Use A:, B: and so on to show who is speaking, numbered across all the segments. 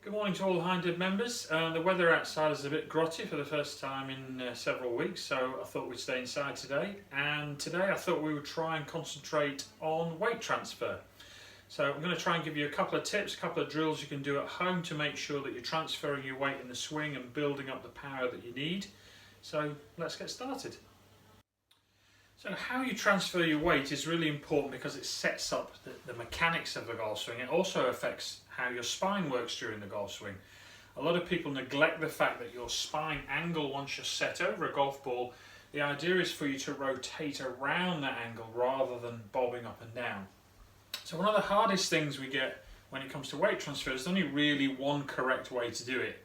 A: Good morning to all Hindhead members. The weather outside is a bit grotty for the first time in several weeks, so I thought we'd stay inside today. And today I thought we would try and concentrate on weight transfer. So I'm going to try and give you a couple of tips, a couple of drills you can do at home to make sure that you're transferring your weight in the swing and building up the power that you need. So let's get started. So how you transfer your weight is really important because it sets up the mechanics of the golf swing. It also affects how your spine works during the golf swing. A lot of people neglect the fact that your spine angle once you're set over a golf ball, the idea is for you to rotate around that angle rather than bobbing up and down. So one of the hardest things we get when it comes to weight transfer is only really one correct way to do it.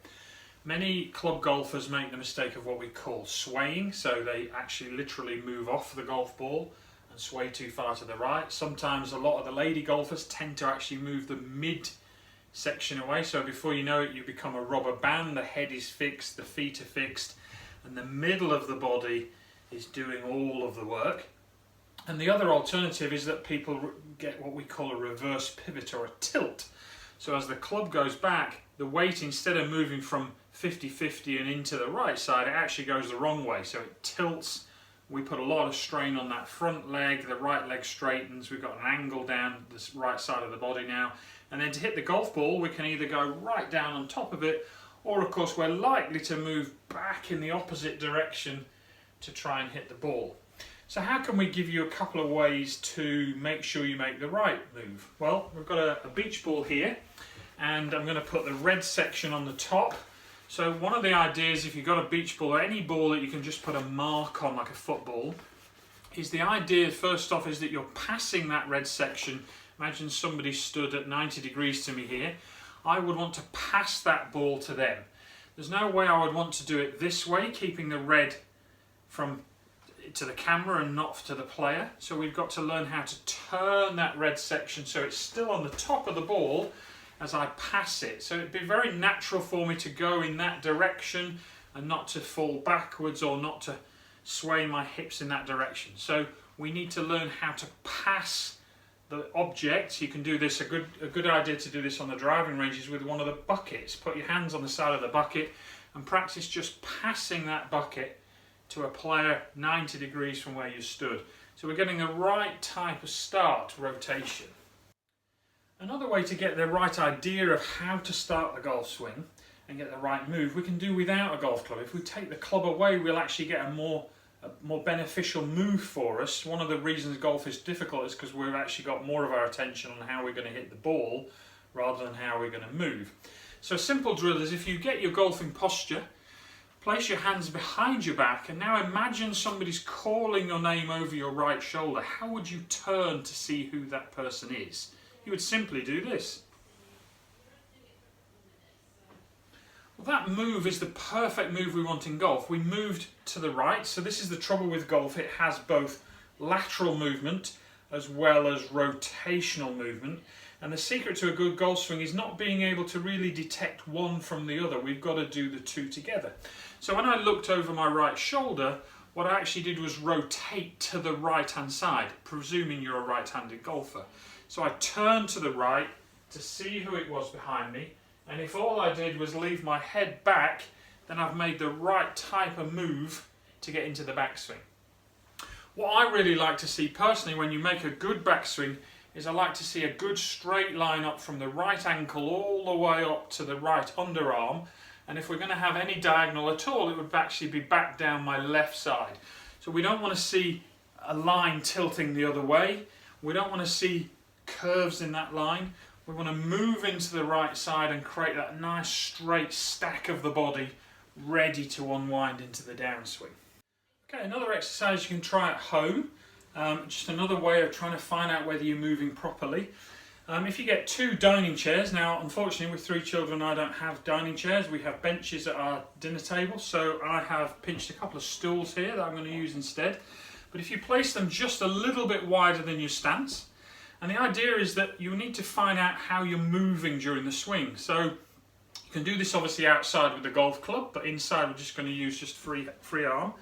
A: Many club golfers make the mistake of what we call swaying, so they actually literally move off the golf ball and sway too far to the right. Sometimes a lot of the lady golfers tend to actually move the mid section away, so before you know it you become a rubber band, the head is fixed, the feet are fixed, and the middle of the body is doing all of the work. And the other alternative is that people get what we call a reverse pivot or a tilt. So as the club goes back, the weight, instead of moving from 50-50 and into the right side, it actually goes the wrong way. So it tilts. We put a lot of strain on that front leg, the right leg straightens, we've got an angle down the right side of the body now. And then to hit the golf ball, we can either go right down on top of it, or of course we're likely to move back in the opposite direction to try and hit the ball. So how can we give you a couple of ways to make sure you make the right move? Well, we've got a beach ball here, and I'm going to put the red section on the top. So one of the ideas, if you've got a beach ball or any ball that you can just put a mark on like a football, is the idea first off is that you're passing that red section. Imagine somebody stood at 90 degrees to me here. I would want to pass that ball to them. There's no way I would want to do it this way, keeping the red from to the camera and not to the player. So we've got to learn how to turn that red section so it's still on the top of the ball as I pass it. So it'd be very natural for me to go in that direction and not to fall backwards or not to sway my hips in that direction. So we need to learn how to pass the object. You can do this, a good idea to do this on the driving range is with one of the buckets. Put your hands on the side of the bucket and practice just passing that bucket to a player 90 degrees from where you stood. So we're getting the right type of start rotation. Another way to get the right idea of how to start the golf swing and get the right move, we can do without a golf club. If we take the club away, we'll actually get a more beneficial move for us. One of the reasons golf is difficult is because we've actually got more of our attention on how we're going to hit the ball rather than how we're going to move. So a simple drill is if you get your golfing posture, place your hands behind your back, and now imagine somebody's calling your name over your right shoulder. How would you turn to see who that person is? You would simply do this. Well, that move is the perfect move we want in golf. We moved to the right, so this is the trouble with golf. It has both lateral movement as well as rotational movement. And the secret to a good golf swing is not being able to really detect one from the other. We've got to do the two together. So when I looked over my right shoulder, what I actually did was rotate to the right-hand side, presuming you're a right-handed golfer. So I turned to the right to see who it was behind me, and if all I did was leave my head back, then I've made the right type of move to get into the backswing. What I really like to see personally when you make a good backswing is I like to see a good straight line up from the right ankle all the way up to the right underarm, and if we're going to have any diagonal at all, it would actually be back down my left side. So we don't want to see a line tilting the other way. We don't want to see curves in that line. We want to move into the right side and create that nice straight stack of the body ready to unwind into the downswing. Okay, another exercise you can try at home, just another way of trying to find out whether you're moving properly. If you get two dining chairs, now unfortunately with 3 children I don't have dining chairs, we have benches at our dinner table, so I have pinched a couple of stools here that I'm going to use instead. But if you place them just a little bit wider than your stance, and the idea is that you need to find out how you're moving during the swing. So you can do this obviously outside with the golf club, but inside we're just going to use just free arm.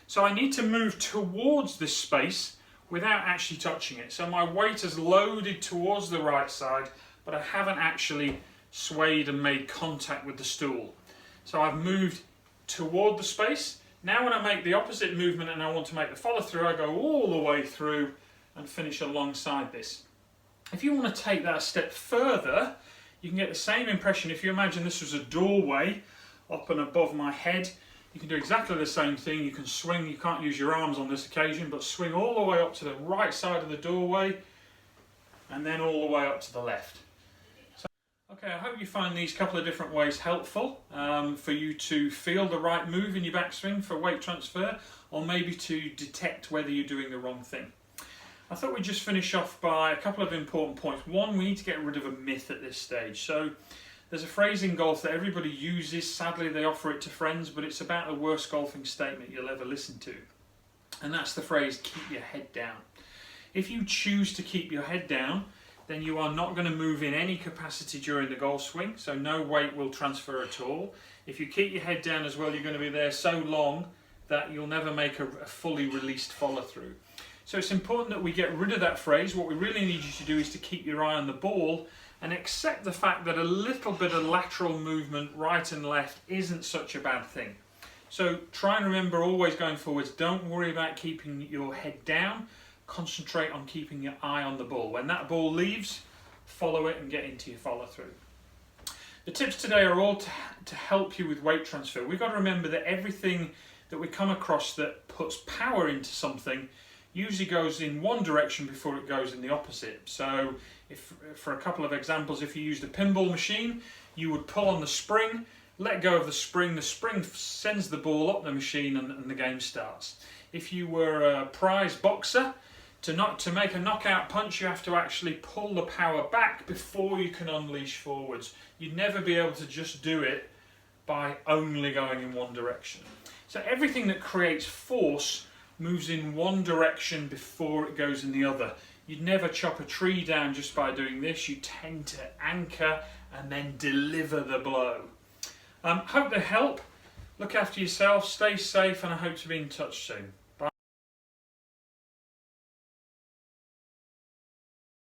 A: So I need to move towards this space without actually touching it. So my weight is loaded towards the right side, but I haven't actually swayed and made contact with the stool. So I've moved toward the space. Now when I make the opposite movement and I want to make the follow through, I go all the way through and finish alongside this. If you want to take that a step further, you can get the same impression. If you imagine this was a doorway up and above my head, you can do exactly the same thing. You can swing, you can't use your arms on this occasion, but swing all the way up to the right side of the doorway and then all the way up to the left. So, okay, I hope you find these couple of different ways helpful for you to feel the right move in your backswing for weight transfer, or maybe to detect whether you're doing the wrong thing. I thought we'd just finish off by a couple of important points. One, we need to get rid of a myth at this stage. So there's a phrase in golf that everybody uses. Sadly, they offer it to friends, but it's about the worst golfing statement you'll ever listen to. And that's the phrase, keep your head down. If you choose to keep your head down, then you are not going to move in any capacity during the golf swing, so no weight will transfer at all. If you keep your head down as well, you're going to be there so long that you'll never make a fully released follow through. So it's important that we get rid of that phrase. What we really need you to do is to keep your eye on the ball and accept the fact that a little bit of lateral movement right and left isn't such a bad thing. So try and remember, always going forwards, don't worry about keeping your head down. Concentrate on keeping your eye on the ball. When that ball leaves, follow it and get into your follow through. The tips today are all to help you with weight transfer. We've got to remember that everything that we come across that puts power into something usually goes in one direction before it goes in the opposite. So if, for a couple of examples, if you used a pinball machine, you would pull on the spring, let go of the spring sends the ball up the machine and the game starts. If you were a prize boxer, to make a knockout punch, you have to actually pull the power back before you can unleash forwards. You'd never be able to just do it by only going in one direction. So everything that creates force moves in one direction before it goes in the other. You'd never chop a tree down just by doing this. You tend to anchor and then deliver the blow. Hope they help. Look after yourself, stay safe, and I hope to be in touch soon.